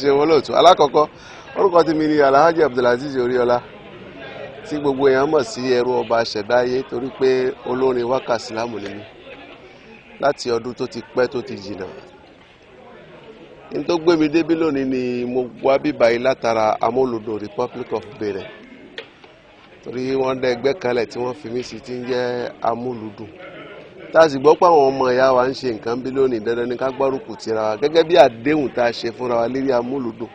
ṣe wọn lóòótọ́ alákọ̀ọ́kọ́ orúkọ tí mi ni Alhaji Abou Aziz Eriola tí gbogbo èèyàn mọ̀ sí ẹrú ọba ṣẹ̀dáyé torí pé olórin wákà sílámù ni mí láti ọdún tó ti pẹ́ tó ti jìnnà. n tó gbé mi débí lónìí ni mo wá bíbá yìí látara amúlùdùn Republic of Benin torí wọ́n dá ẹgbẹ́ kalẹ̀ tí wọ́n fi mí sí tí ń jẹ́ amúlùdùn tá a sì gbọ́ pé àwọn ọmọ ìyá wa ń ṣe nǹkan bí lónìí dandan ní ká gbárùkù tira wa gẹ́gẹ́ bí àdéhùn tá a ṣe fúnra wa lérí amúlùdùn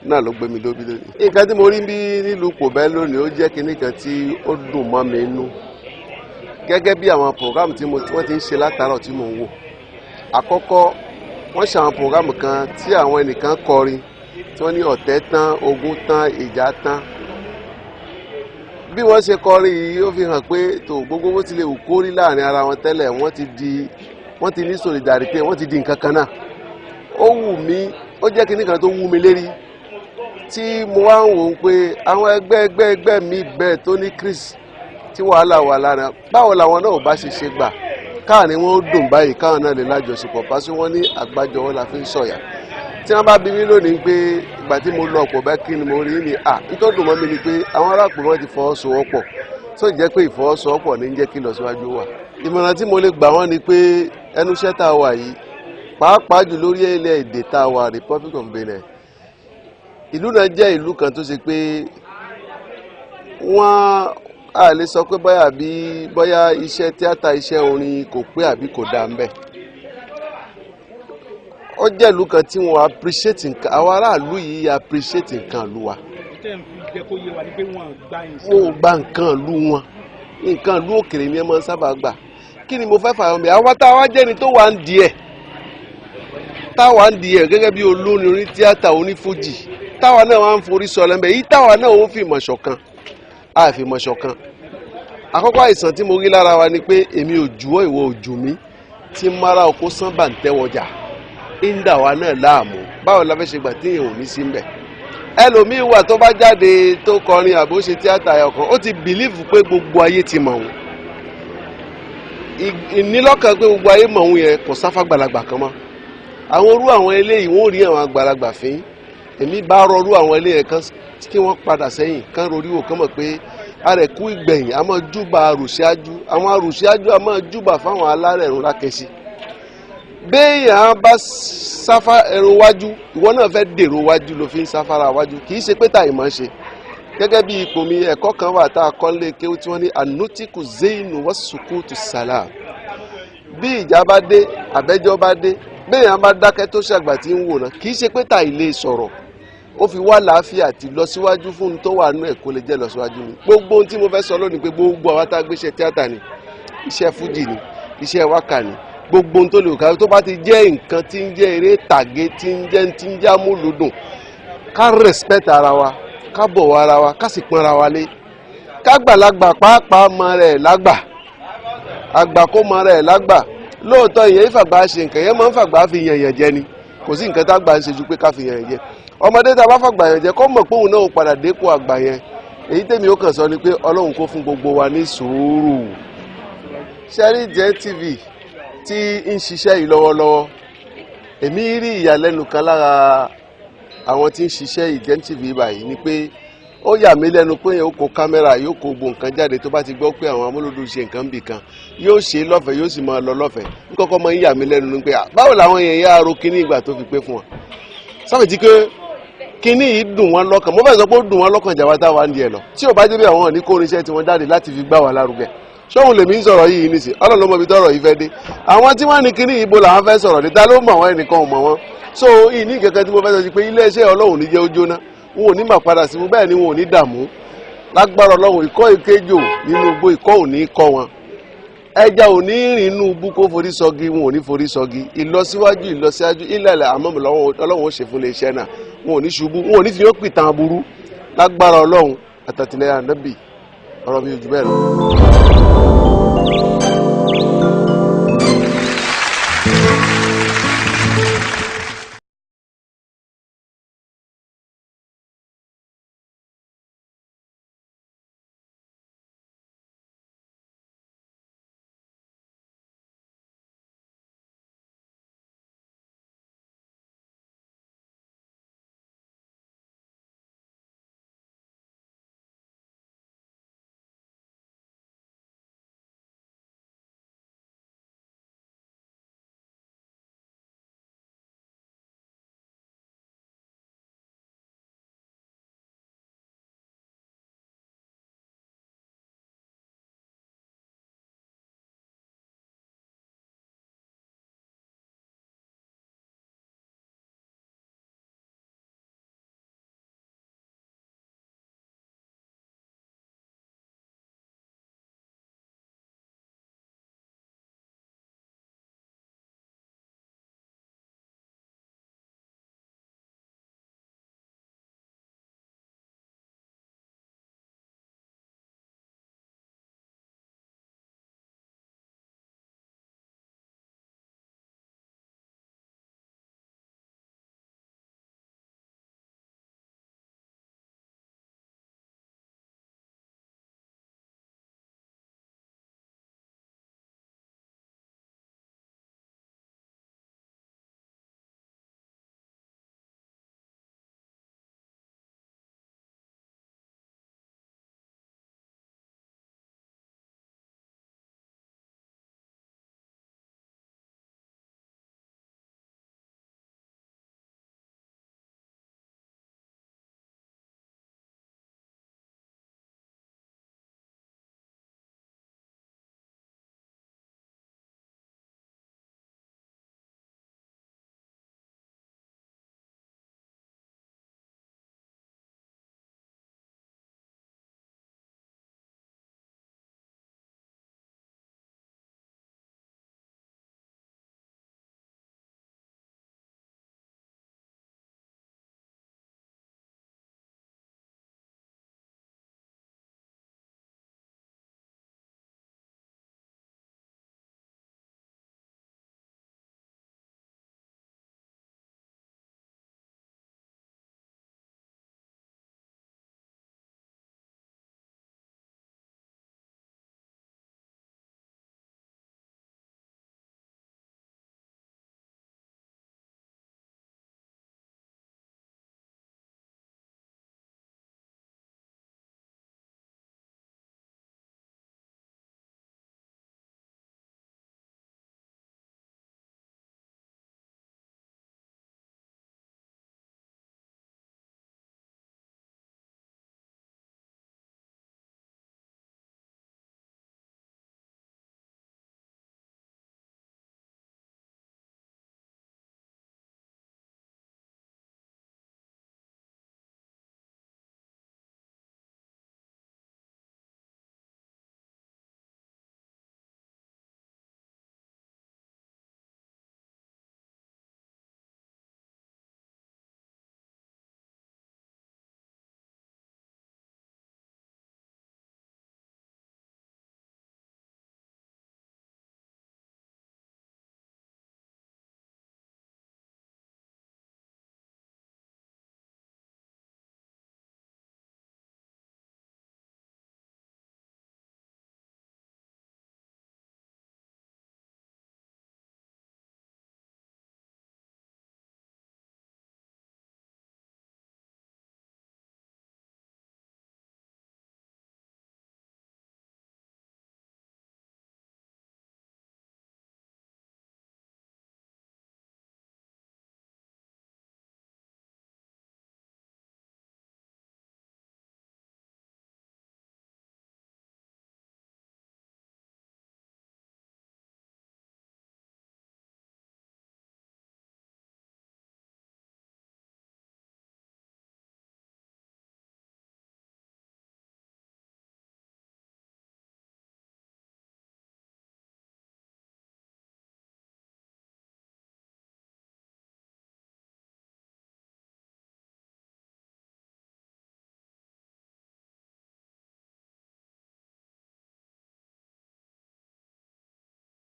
náà ló gbé mi dóbi lónìí. nǹkan tí mo rí bí nílùú kò bẹ́ẹ̀ lónìí ó jẹ́ kinní kan tí ó dùn mọ́ mi nú gẹ́gẹ́ bí àwọn program tí wọ́n ti ń ṣe látàárọ̀ tí mò ń wò. àkọ́kọ́ wọ́n ṣe àwọn program kan tí àwọn ẹnìkan kọrin tí wọ́n ní ọ̀tẹ̀ tán ogun tán ìjà tán. bí wọ́n ṣe kọrin yìí ó fi hàn pé tó gbogbo bó tilẹ̀ wù kó rí láàrin ara wọn tẹ́lẹ̀ wọ́n ti ní solidarity wọ́n ti di nǹkan kan náà. ó wù mí ó jẹ́ kinní kan tó wù mí lérí tí mo wá ń wò ó pé àwọn ẹgbẹ́ mi bẹ́ẹ̀ tó ní Chris tí wàhálà wà lára báwo làwọn náà ò bá ṣe gbà káàní wọn ó dùn báyìí káwọn náà lè lájọṣepọ̀ pàṣẹ wọn ní àgbájọwọ́ la fi ń sọ̀yà. tí wọ́n bá bi mí lónìí pé ìgbà tí mo lọ ọ̀pọ̀ bẹ́ẹ̀ kí ni mo rí ni nítorí dùn mọ́ mi ni pé àwọn aráàlú wọn ti fọwọ́sowọ́pọ̀ tó jẹ́ pé ìfọwọ́sowọ́pọ̀ ní jẹ́ kí lọ́síwájú wà. ìmọ̀ràn tí mo lè gbà wọ́n ni pé ẹnu iṣẹ́ tá a wà yìí pàápàá jù lórí ilẹ̀ èdè tá a wà Republic of Benin ìlú náà jẹ́ ìlú kan tó ṣe pé wọ́n a lè sọ pé bóyá iṣẹ́ tíátà iṣẹ́ orin kò pé àbí kò dáa ń bẹ̀. ó jẹ́ ìlú kan tí wọ́n appreciate nǹkan àwọn aráàlú yìí appreciate nǹkan ìlú wa. wọ́n ò gba nǹkan ìlú wọn nǹkan ìlú òkèrè ni ẹ máa ń sábà gbà. kí ni mo fẹ́ fààyàn mi àwọn táwa jẹ́ ni tó wà ń di ẹ̀ táwa ń di ẹ̀ gẹ́gẹ́ bí olórin oní tíátà onífújì táwa náà wá ń forí sọ lẹ́mbẹ̀ẹ́ yìí táwa náà ó fi mọ̀ ṣọ̀kan àfi mọ̀ ṣọ̀kan. àkọ́kọ́ àìsàn tí mo rí lára wa ni pé èmi ò juwọ́ ìwọ ò jù mí tí mara oko sán bá ń tẹ́wọ́jà ń dà wá náà láàmú báwo la fẹ́ ṣe gbà tí èèyàn ò ní sí mbẹ̀. ẹlòmíín wà tó bá jáde tó kọrin àbó ṣe tíátà ọkàn ó ti bìlíìfù pé gbogbo ayé ti mọ̀ òun ìnílọ́kàn pé gbogbo ayé mọ̀ òun yẹn kò sáfà gbàlagbà kan mọ́. àwọn orú àwọn eléyìí wọ́n ò rí àwọn àgbàlagbà fín èmi bá rọrú àwọn eléyìí kan kí wọ́n padà sẹ́yìn kán rorí wò kán mọ̀ pé arẹ̀kú ìgbẹ̀yìn a máa júbà arùsíájú àwọn arùsíájú a máa júbà fáwọn alárẹ̀rún lákẹ́sí. béèyàn bá sáfá ẹ̀rọ wájú ìwọ náà fẹ́ dèrò wájú ló fi ń sáfárà wájú kì í ṣe pé táì máa ṣe. gẹ́gẹ́ bí ipò mi ẹ̀kọ́ kan wà tá a kọ́ lé kéwú tí wọ́n ní anutiku zeinu wasukutu salam. bí ìjà bá dé àbẹ́jọ́ bá dé béèyàn bá dákẹ́ tó ṣàgbà tí ń wòran kì í ṣe pé táì lè sọ̀rọ̀ ó fi wá làáfíà àti lọsíwájú fún un tó wà nínú ẹ̀kọ́ lè jẹ́ lọsíwájú ni. gbogbo ohun tí mo fẹ́ sọ lónìí pé gbogbo àwọn tá a gbéṣẹ́ tíátà ni iṣẹ́ fújì ni iṣẹ́ wákà ni gbogbo ohun tó lè kà tó bá ti jẹ́ nǹkan tí ń jẹ́ eré tàgé tí ń jẹ́ amúlùdùn ká respect ara wa ká bọ̀wọ̀ ara wa ká sì pọ́n ara wa lé ká gbàlagbà pàápàá mọ rẹ̀ lágbà àgbà kó mọ rẹ̀ lágbà lóòótọ́ ìyẹn ìfàgbà ṣe nǹkan yẹn máa ń fàgbà fi yànyàn jẹ ni kò sí nǹkan tá gbà ń ṣe ju pé ká fi yànyàn jẹ ọmọdé tá a bá fàgbà yẹn jẹ kó mọ̀ pé òun náà ó padà dépò àgbà yẹn èyí tèmi ó kàn sọ ni pé Ọlọ́run kó fún gbogbo wa ní sùúrù. sẹ́rí jẹ́ TV tí ń ṣiṣẹ́ yìí lọ́wọ́lọ́wọ́ èmi rí ìyàlẹ́nu kan lára àwọn tí ń ṣiṣẹ́ ìjẹ́ TV báyìí ni pé ó yà mí lẹ́nu pé yóò kó kámẹ́rà yóò kó gbogbo nǹkan jáde tó bá ti gbọ́ pé àwọn amúlùdùn ṣe nǹkan bì kan yóò ṣe lọ́fẹ̀ẹ́ yóò sì máa lọ lọ́fẹ̀ẹ́ níkọ́kọ́ máa ń yà mí lẹ́nu ni pé báwo làwọn èèyàn yá ro kíní ìgbà tó fi pé fún wọn. sábẹ̀tì pé kíní yìí dùn wọ́n lọ́kàn mo fẹ́ sọ pé ó dùn wọ́n lọ́kàn jà wá táwa ń di ẹ̀ lọ tí ò bá dé bí àwọn ní kó oníṣẹ́ tí wọ́n jáde láti fi gbá wa lárugẹ ṣóhun lèmi ń sọ̀rọ̀ yìí nísì Ọlọ́run ló mọ ibi tọ́rọ̀ yìí fẹ́ dé àwọn tí wọ́n ní kíní ìbò làwọn fẹ́ sọ̀rọ̀ níta ló mọ̀ wọ́n ẹnìkan ò mọ̀ wọ́n so ìní kẹ̀kẹ́ tí mo fẹ́ sọ sí pé iléeṣẹ́ Ọlọ́run ní jẹ́ ó jóná wọn ò ní mà padà sí mu bẹ́ẹ̀ ni wọn ò ní dààmú lágbára Ọlọ́run ìkọ́ ìkéjò nínú igbó ìkọ́ ò ní kọ́ wọn ẹja ò ní rìn inú igbó kó forí sọgi wọn ò ní forí sọgi ìlọsíwájú ilẹ̀ àmọ́ Ọlọ́run ó ṣe fún iléeṣẹ́ náà wọn ò ní ṣubú wọn ò ní fi yóò pìtàn aburú lágbára Ọlọ́run àtàtìlẹ́yìn Ànábì ọ̀rọ̀ mi ò jù bẹ́ẹ̀ lọ.